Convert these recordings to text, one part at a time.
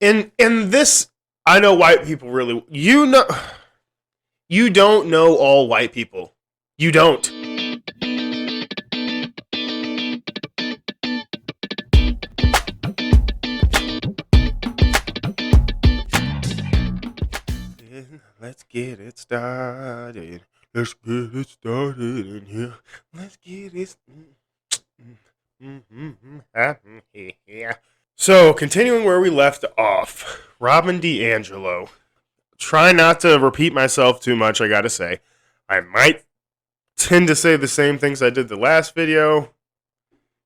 In this, I know white people really. You don't know all white people. You don't. Let's get it started. Let's get it started in here. Let's get it. Yeah. So, continuing where we left off, Robin Diangelo. Try not to repeat myself too much, I gotta say. I might tend to say the same things I did the last video.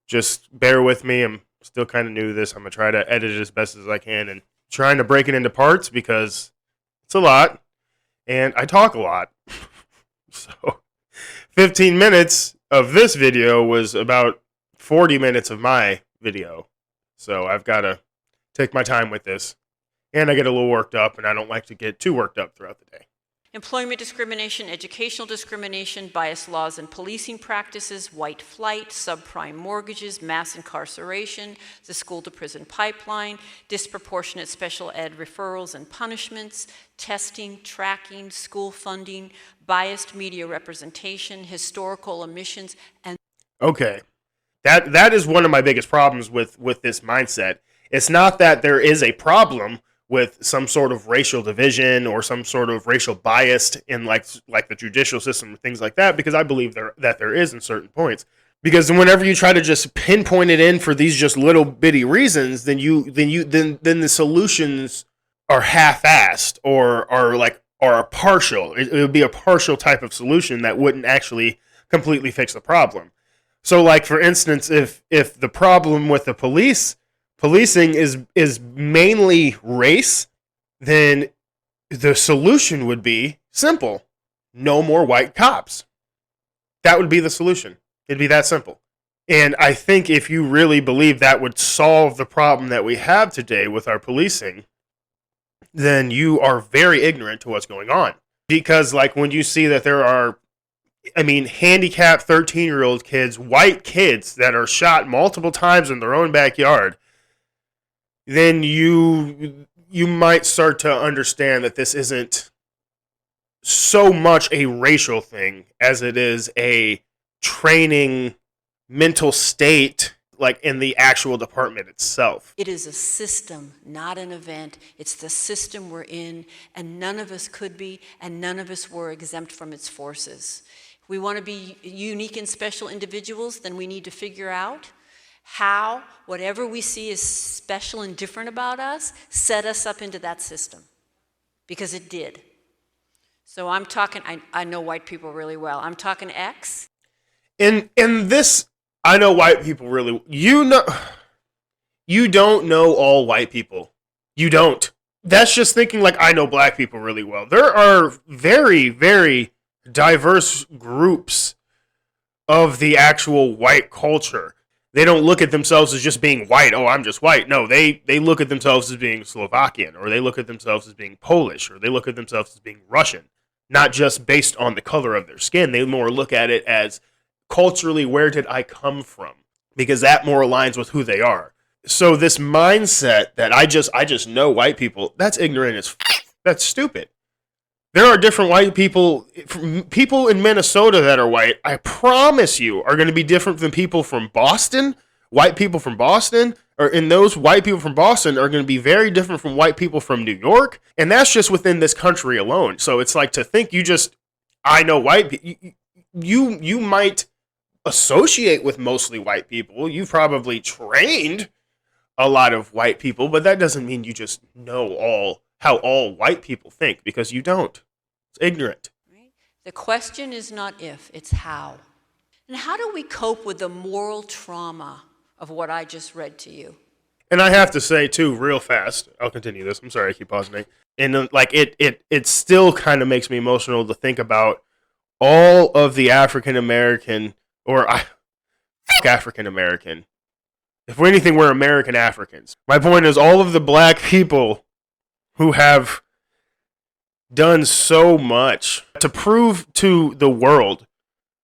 Just bear with me. I'm still kind of new to this. I'm going to try to edit it as best as I can and trying to break it into parts because it's a lot. And I talk a lot. So 15 minutes of this video was about 40 minutes of my video. So I've got to take my time with this. And I get a little worked up, and I don't like to get too worked up throughout the day. Employment discrimination, educational discrimination, biased laws and policing practices, white flight, subprime mortgages, mass incarceration, the school-to-prison pipeline, disproportionate special ed referrals and punishments, testing, tracking, school funding, biased media representation, historical omissions, and... Okay. That is one of my biggest problems with this mindset. It's not that there is a problem with some sort of racial division or some sort of racial bias in like the judicial system and things like that, because I believe that there is in certain points. Because whenever you try to just pinpoint it in for these just little bitty reasons, then the solutions are half-assed or are partial. It would be a partial type of solution that wouldn't actually completely fix the problem. So, like for instance, if the problem with the policing is mainly race, then the solution would be simple. No more white cops. That would be the solution. It'd be that simple. And I think if you really believe that would solve the problem that we have today with our policing, then you are very ignorant to what's going on. Because like when you see that there are, handicapped 13-year-old kids, white kids that are shot multiple times in their own backyard, then you might start to understand that this isn't so much a racial thing as it is a training mental state, like in the actual department itself. It is a system, not an event. It's the system we're in, and none of us could be, and none of us were exempt from its forces. If we want to be unique and special individuals, then we need to figure out how whatever we see is special and different about us set us up into that system, because it did. So I'm talking, I know white people really well. I'm talking X. In this, I know white people really. You don't know all white people. You don't. That's just thinking like I know black people really well. There are very, very diverse groups of the actual white culture. They don't look at themselves as just being white. Oh, I'm just white. No, they look at themselves as being Slovakian, or they look at themselves as being Polish, or they look at themselves as being Russian. Not just based on the color of their skin. They more look at it as culturally, where did I come from? Because that more aligns with who they are. So this mindset that I just know white people, that's ignorant. That's stupid. There are different white people. People in Minnesota that are white, I promise you, are going to be different than people from Boston. White people from Boston, and those white people from Boston are going to be very different from white people from New York. And that's just within this country alone. So it's like to think I know white people. You might associate with mostly white people. You've probably trained a lot of white people, but that doesn't mean you just know how all white people think, because you don't. It's ignorant. Right? The question is not if, it's how. And how do we cope with the moral trauma of what I just read to you? And I have to say too, real fast, I'll continue this. I'm sorry, I keep pausing. And it still kind of makes me emotional to think about all of the African American, African American. If we're anything, we're American Africans. My point is all of the black people who have done so much to prove to the world,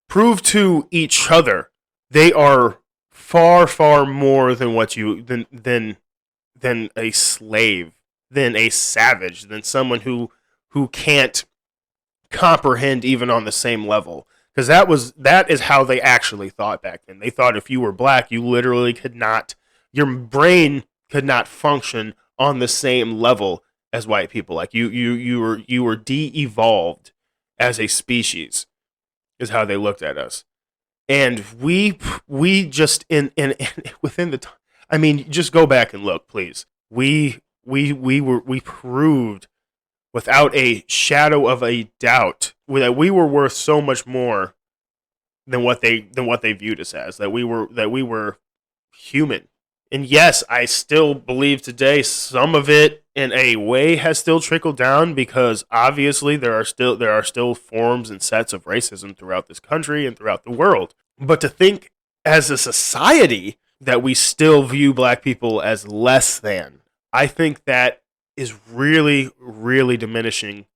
prove to each other, they are far, far more than than a slave than a savage, than someone who can't comprehend even on the same level. Because that is how they actually thought back then. They thought if you were black, you literally could not, your brain could not function on the same level as white people. Like you were de-evolved as a species, is how they looked at us. And we just in within the time. I mean, just go back and look, please. We proved without a shadow of a doubt that we were worth so much more than what they viewed us as. That we were human. And yes, I still believe today some of it in a way has still trickled down, because obviously there are still forms and sets of racism throughout this country and throughout the world. But to think as a society that we still view black people as less than, I think that is really, really diminishing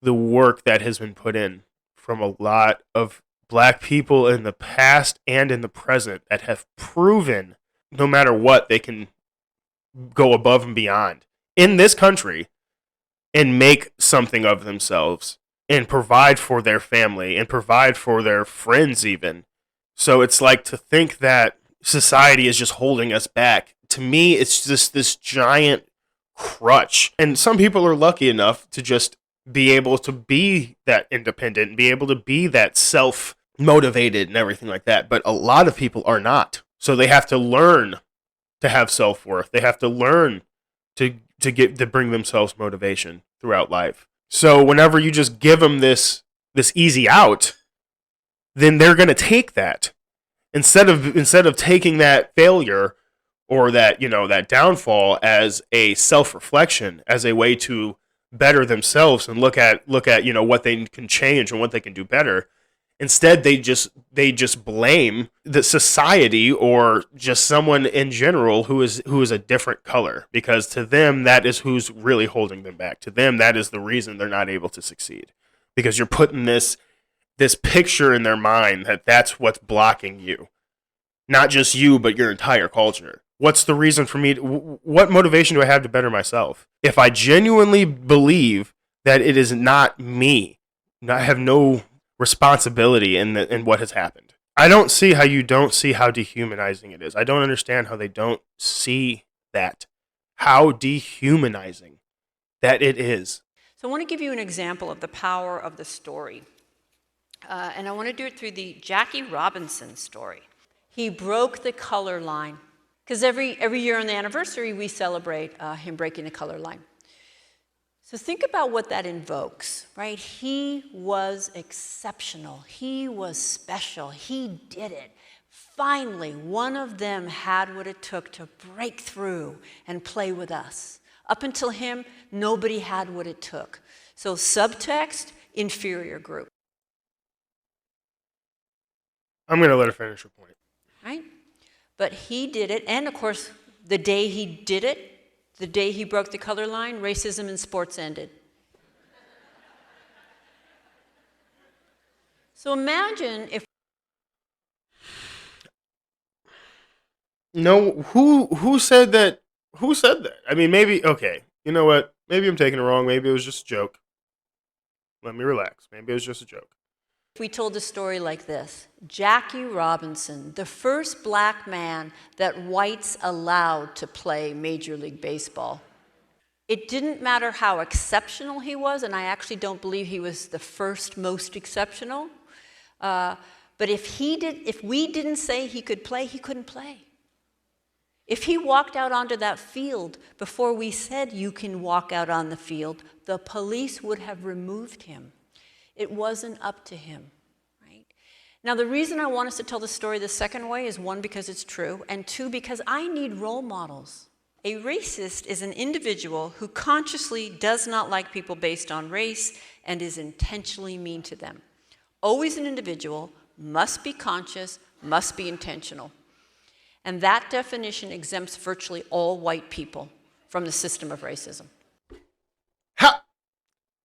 the work that has been put in from a lot of black people in the past and in the present that have proven no matter what, they can go above and beyond in this country and make something of themselves and provide for their family and provide for their friends even. So it's like, to think that society is just holding us back, to me, it's just this giant crutch. And some people are lucky enough to just be able to be that independent and be able to be that self-motivated and everything like that. But a lot of people are not. So they have to learn to have self-worth. They have to learn to bring themselves motivation throughout life. So whenever you just give them this easy out, then they're going to take that instead of taking that failure or that downfall as a self-reflection, as a way to better themselves and look at what they can change and what they can do better. Instead, they just blame the society or just someone in general who is a different color, because to them that is who's really holding them back. To them, that is the reason they're not able to succeed, because you're putting this picture in their mind that that's what's blocking you, not just you but your entire culture. What's the reason for me? What motivation do I have to better myself if I genuinely believe that it is not me? I have no responsibility in what has happened. I don't see how you don't see how dehumanizing it is. I don't understand how they don't see that. How dehumanizing that it is. So I want to give you an example of the power of the story. And I want to do it through the Jackie Robinson story. He broke the color line. Because every year on the anniversary, we celebrate him breaking the color line. So think about what that invokes, right? He was exceptional. He was special. He did it. Finally, one of them had what it took to break through and play with us. Up until him, nobody had what it took. So subtext, inferior group. I'm going to let her finish her point. Right? But he did it, and of course, the day he did it, the day he broke the color line, racism in sports ended. So imagine if... No, who said that? Who said that? I mean, maybe, okay, you know what? Maybe I'm taking it wrong. Maybe it was just a joke. Let me relax. Maybe it was just a joke. We told a story like this. Jackie Robinson, the first black man that whites allowed to play Major League Baseball. It didn't matter how exceptional he was, and I actually don't believe he was the first most exceptional. But if we didn't say he could play, he couldn't play. If he walked out onto that field before we said you can walk out on the field, the police would have removed him. It wasn't up to him, right? Now, the reason I want us to tell the story the second way is, one, because it's true, and two, because I need role models. A racist is an individual who consciously does not like people based on race and is intentionally mean to them. Always an individual, must be conscious, must be intentional. And that definition exempts virtually all white people from the system of racism. How?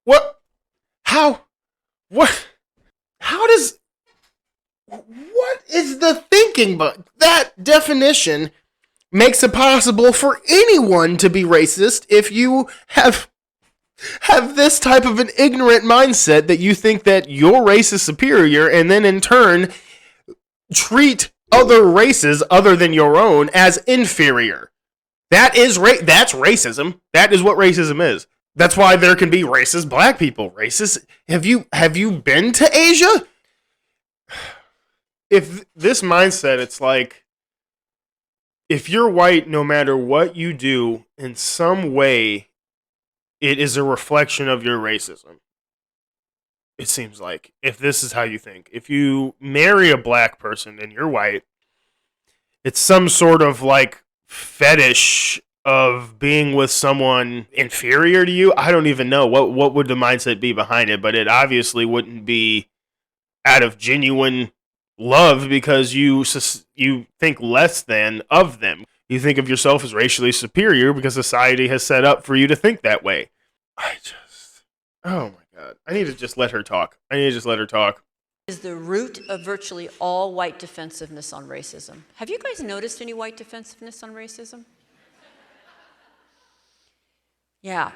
What? How? What? How does... What is the thinking? But that definition makes it possible for anyone to be racist if you have this type of an ignorant mindset that you think that your race is superior, and then in turn treat other races other than your own as inferior. That's racism. That is what racism is. That's why there can be racist black people. Racist. Have you been to Asia? If this mindset, it's like, if you're white, no matter what you do, in some way, it is a reflection of your racism. It seems like, if this is how you think. If you marry a black person and you're white, it's some sort of like fetish of being with someone inferior to you. I don't even know what would the mindset be behind it, but it obviously wouldn't be out of genuine love, because you think less than of them. You think of yourself as racially superior because society has set up for you to think that way. Oh my God. I need to just let her talk. Is the root of virtually all white defensiveness on racism. Have you guys noticed any white defensiveness on racism? Yeah.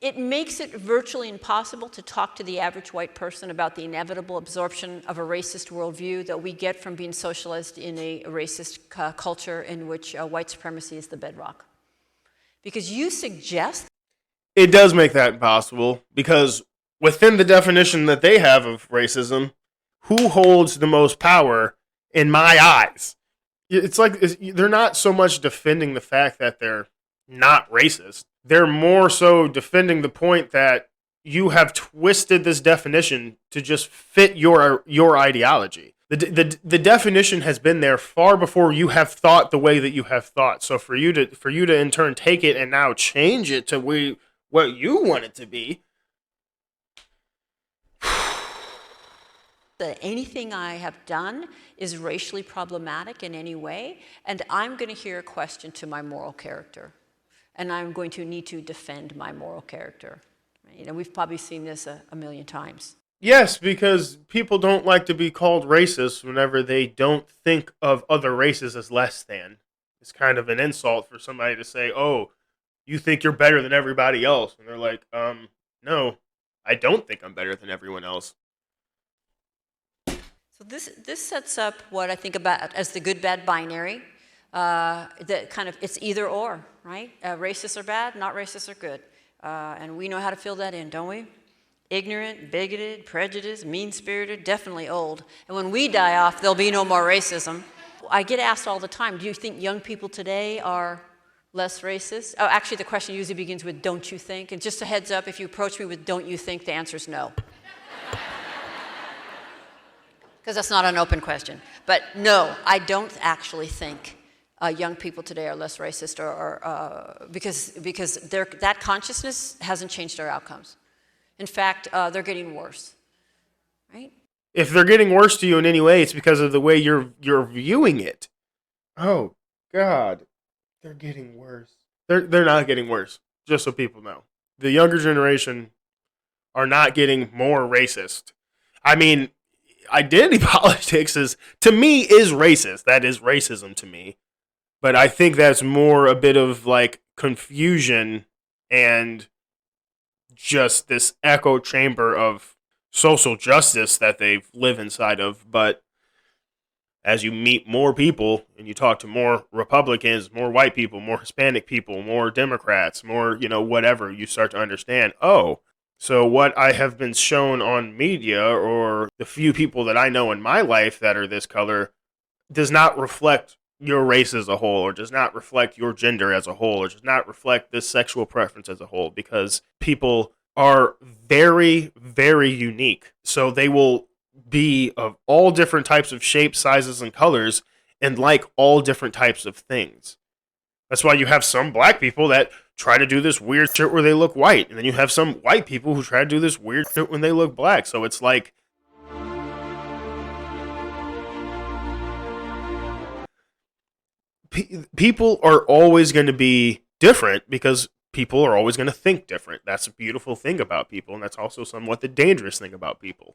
It makes it virtually impossible to talk to the average white person about the inevitable absorption of a racist worldview that we get from being socialized in a racist culture in which white supremacy is the bedrock. Because you suggest... It does make that impossible, because within the definition that they have of racism, who holds the most power in my eyes? It's like they're not so much defending the fact that they're not racist. They're more so defending the point that you have twisted this definition to just fit your ideology. The definition has been there far before you have thought the way that you have thought. So for you to in turn take it and now change it to what you want it to be. That anything I have done is racially problematic in any way, and I'm going to hear a question to my moral character. And I'm going to need to defend my moral character. You know, we've probably seen this a million times. Yes, because people don't like to be called racist whenever they don't think of other races as less than. It's kind of an insult for somebody to say, oh, you think you're better than everybody else. And they're like, no, I don't think I'm better than everyone else. So this sets up what I think about as the good-bad binary. That kind of, it's either or, right? Racists are bad, not racists are good. And we know how to fill that in, don't we? Ignorant, bigoted, prejudiced, mean-spirited, definitely old. And when we die off, there'll be no more racism. I get asked all the time, do you think young people today are less racist? Oh, actually, the question usually begins with, don't you think? And just a heads up, if you approach me with, don't you think, the answer is no. Because that's not an open question. But no, I don't actually think young people today are less racist, because that consciousness hasn't changed our outcomes. In fact, they're getting worse, right? If they're getting worse to you in any way, it's because of the way you're viewing it. Oh God, they're getting worse. They're not getting worse. Just so people know, the younger generation are not getting more racist. I mean, identity politics is racist. That is racism to me. But I think that's more a bit of like confusion and just this echo chamber of social justice that they live inside of. But as you meet more people and you talk to more Republicans, more white people, more Hispanic people, more Democrats, more, whatever, you start to understand, oh, so what I have been shown on media, or the few people that I know in my life that are this color, does not reflect your race as a whole, or does not reflect your gender as a whole, or does not reflect this sexual preference as a whole, because people are very, very unique. So they will be of all different types of shapes, sizes, and colors, and like all different types of things. That's why you have some black people that try to do this weird shit where they look white, and then you have some white people who try to do this weird shit when they look black. So it's like, people are always going to be different because people are always going to think different. That's a beautiful thing about people, and that's also somewhat the dangerous thing about people.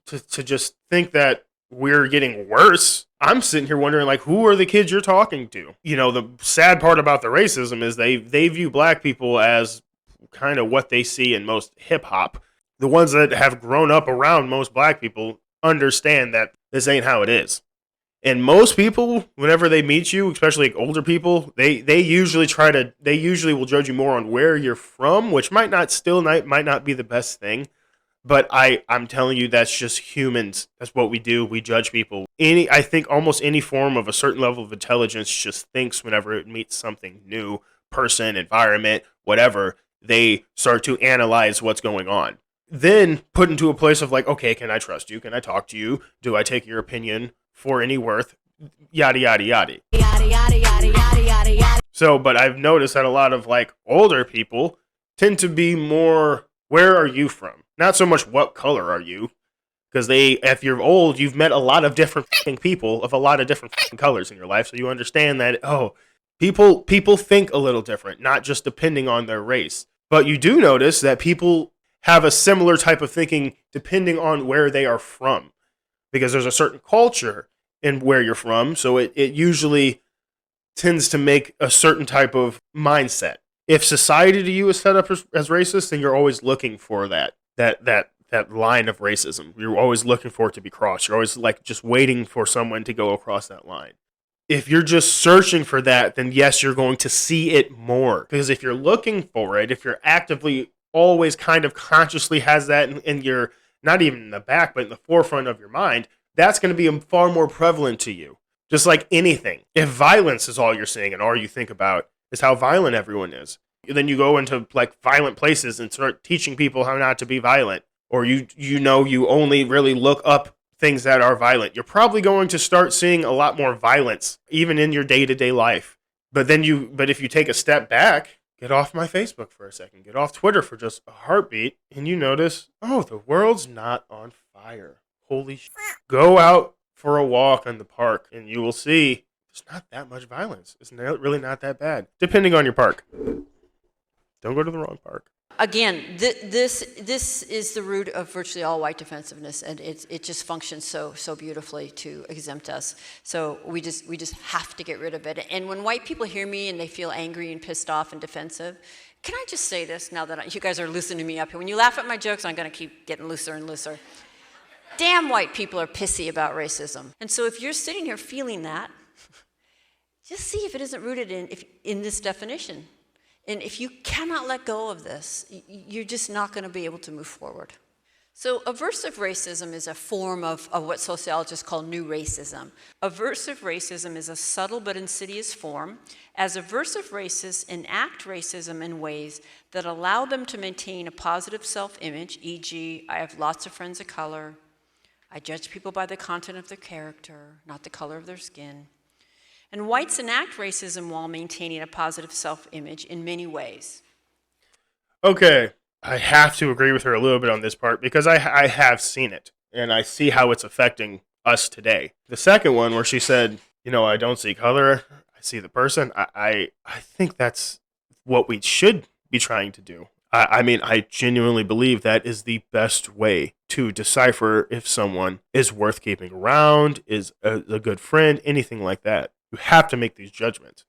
To just think that we're getting worse, I'm sitting here wondering, like, who are the kids you're talking to? You know, the sad part about the racism is they view black people as kind of what they see in most hip hop. The ones that have grown up around most black people understand that this ain't how it is. And most people, whenever they meet you, especially like older people, they usually will judge you more on where you're from, which might not be the best thing. But I'm telling you, that's just humans. That's what we do. We judge people. I think almost any form of a certain level of intelligence just thinks whenever it meets something new, person, environment, whatever, they start to analyze what's going on. Then put into a place of like, okay, can I trust you? Can I talk to you? Do I take your opinion for any worth? Yada, yada, yada. Yada, yada, yada, yada, yada, yada. So, but I've noticed that a lot of like older people tend to be more, where are you from? Not so much what color are you, because if you're old, you've met a lot of different people of a lot of different colors in your life, so you understand that people think a little different, not just depending on their race. But you do notice that people have a similar type of thinking depending on where they are from, because there's a certain culture in where you're from, so it usually tends to make a certain type of mindset. If society to you is set up as racist, then you're always looking for that line of racism. You're always looking for it to be crossed. You're always like just waiting for someone to go across that line. If you're just searching for that, then yes, you're going to see it more. Because if you're looking for it, if you're actively always kind of consciously has that in your, not even in the back, but in the forefront of your mind, that's going to be far more prevalent to you. Just like anything. If violence is all you're seeing and all you think about is how violent everyone is, then you go into like violent places and start teaching people how not to be violent, or you only really look up things that are violent, you're probably going to start seeing a lot more violence even in your day-to-day life. But if you take a step back, get off my Facebook for a second, get off Twitter for just a heartbeat, and you notice, oh, the world's not on fire. Holy shit. Go out for a walk in the park and you will see there's not that much violence. It's really not that bad, depending on your park. Don't go to the wrong park. Again, this is the root of virtually all white defensiveness, and it just functions so beautifully to exempt us. So we just have to get rid of it. And when white people hear me and they feel angry and pissed off and defensive, can I just say this now that you guys are loosening me up here? When you laugh at my jokes, I'm going to keep getting looser and looser. Damn white people are pissy about racism. And so if you're sitting here feeling that, just see if it isn't rooted in this definition. And if you cannot let go of this, you're just not going to be able to move forward. So aversive racism is a form of what sociologists call new racism. Aversive racism is a subtle but insidious form, as aversive racists enact racism in ways that allow them to maintain a positive self-image, e.g., I have lots of friends of color, I judge people by the content of their character, not the color of their skin. And whites enact racism while maintaining a positive self-image in many ways. Okay, I have to agree with her a little bit on this part because I have seen it, and I see how it's affecting us today. The second one where she said, I don't see color, I see the person, I think that's what we should be trying to do. I genuinely believe that is the best way to decipher if someone is worth keeping around, is a good friend, anything like that. You have to make these judgments.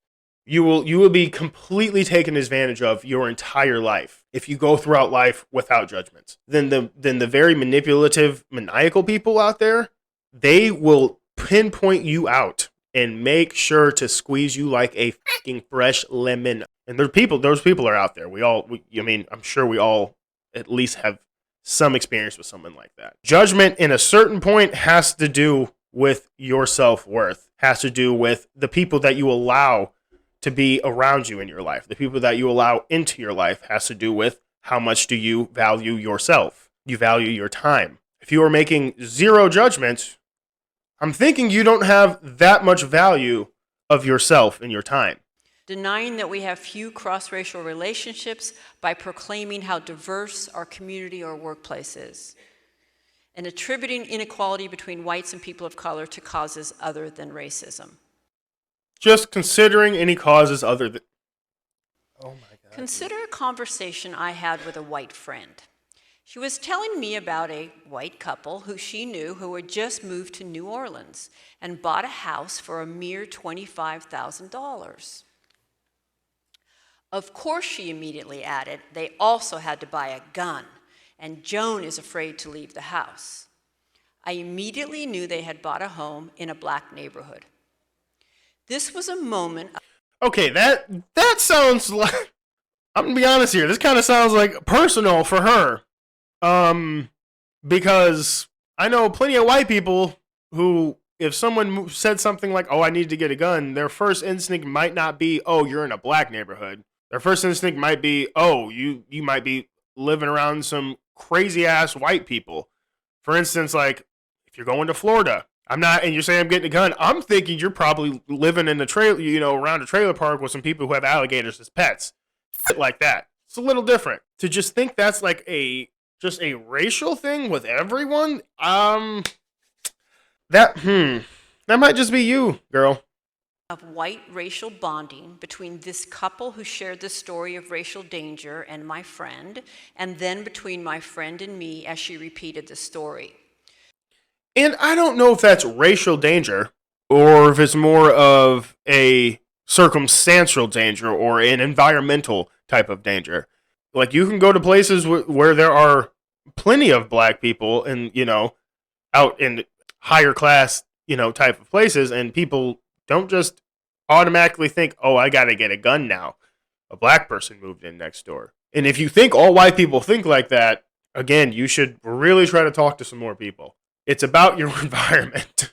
You will be completely taken advantage of your entire life if you go throughout life without judgments. Then the very manipulative, maniacal people out there, they will pinpoint you out and make sure to squeeze you like a fucking fresh lemon. And those people are out there. I'm sure we all at least have some experience with someone like that. Judgment in a certain point has to do with your self-worth, has to do with the people that you allow to be around you in your life. The people that you allow into your life has to do with how much do you value yourself. You value your time. If you are making zero judgments, I'm thinking you don't have that much value of yourself and your time. Denying that we have few cross-racial relationships by proclaiming how diverse our community or workplace is, and attributing inequality between whites and people of color to causes other than racism. Just considering any causes other than... Oh my God. Consider a conversation I had with a white friend. She was telling me about a white couple who she knew who had just moved to New Orleans and bought a house for a mere $25,000. Of course, she immediately added, they also had to buy a gun, and Joan is afraid to leave the house. I immediately knew they had bought a home in a black neighborhood. This was a moment. Okay, that sounds like, I'm gonna be honest here. This kind of sounds like personal for her. Because I know plenty of white people who, if someone said something like, "Oh, I need to get a gun," their first instinct might not be, "Oh, you're in a black neighborhood." Their first instinct might be, "Oh, you might be living around some crazy ass white people." For instance, like if you're going to Florida, and you're saying I'm getting a gun, I'm thinking you're probably living in a trailer, around a trailer park with some people who have alligators as pets, shit like that. It's a little different to just think that's like just a racial thing with everyone. That might just be you, girl. Of white racial bonding between this couple who shared the story of racial danger and my friend, and then between my friend and me as she repeated the story. And I don't know if that's racial danger or if it's more of a circumstantial danger or an environmental type of danger. Like you can go to places where there are plenty of black people and, out in higher class, type of places, and people don't just automatically think, "Oh, I got to get a gun now. A black person moved in next door." And if you think all white people think like that, again, you should really try to talk to some more people. It's about your environment.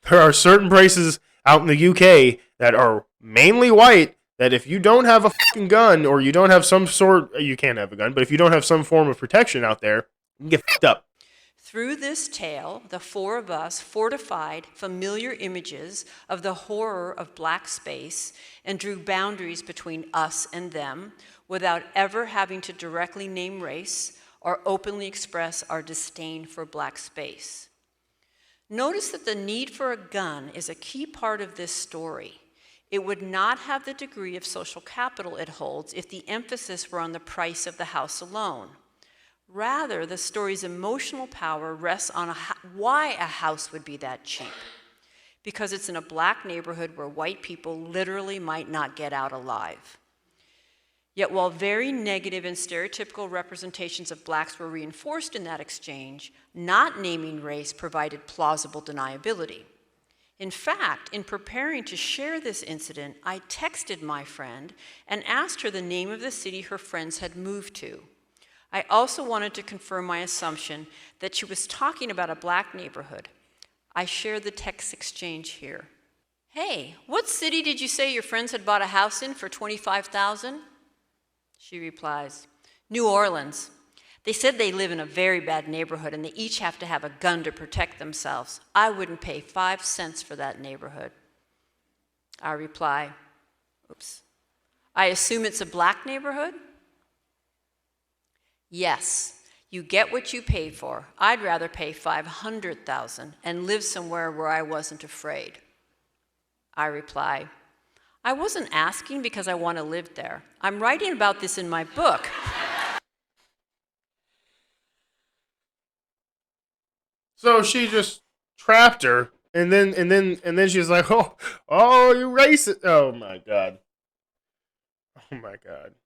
There are certain places out in the UK that are mainly white that if you don't have a fucking gun or you don't have you can't have a gun, but if you don't have some form of protection out there, you can get fucked up. Through this tale, the four of us fortified familiar images of the horror of black space and drew boundaries between us and them without ever having to directly name race or openly express our disdain for black space. Notice that the need for a gun is a key part of this story. It would not have the degree of social capital it holds if the emphasis were on the price of the house alone. Rather, the story's emotional power rests on why a house would be that cheap. Because it's in a black neighborhood where white people literally might not get out alive. Yet while very negative and stereotypical representations of blacks were reinforced in that exchange, not naming race provided plausible deniability. In fact, in preparing to share this incident, I texted my friend and asked her the name of the city her friends had moved to. I also wanted to confirm my assumption that she was talking about a black neighborhood. I share the text exchange here. "Hey, what city did you say your friends had bought a house in for $25,000? She replies, "New Orleans. They said they live in a very bad neighborhood and they each have to have a gun to protect themselves. I wouldn't pay 5 cents for that neighborhood." I reply, "I assume it's a black neighborhood?" "Yes, you get what you pay for. I'd rather pay $500,000 and live somewhere where I wasn't afraid." I reply, "I wasn't asking because I want to live there. I'm writing about this in my book." So she just trapped her, and then she's like, "Oh, you racist!" Oh my god.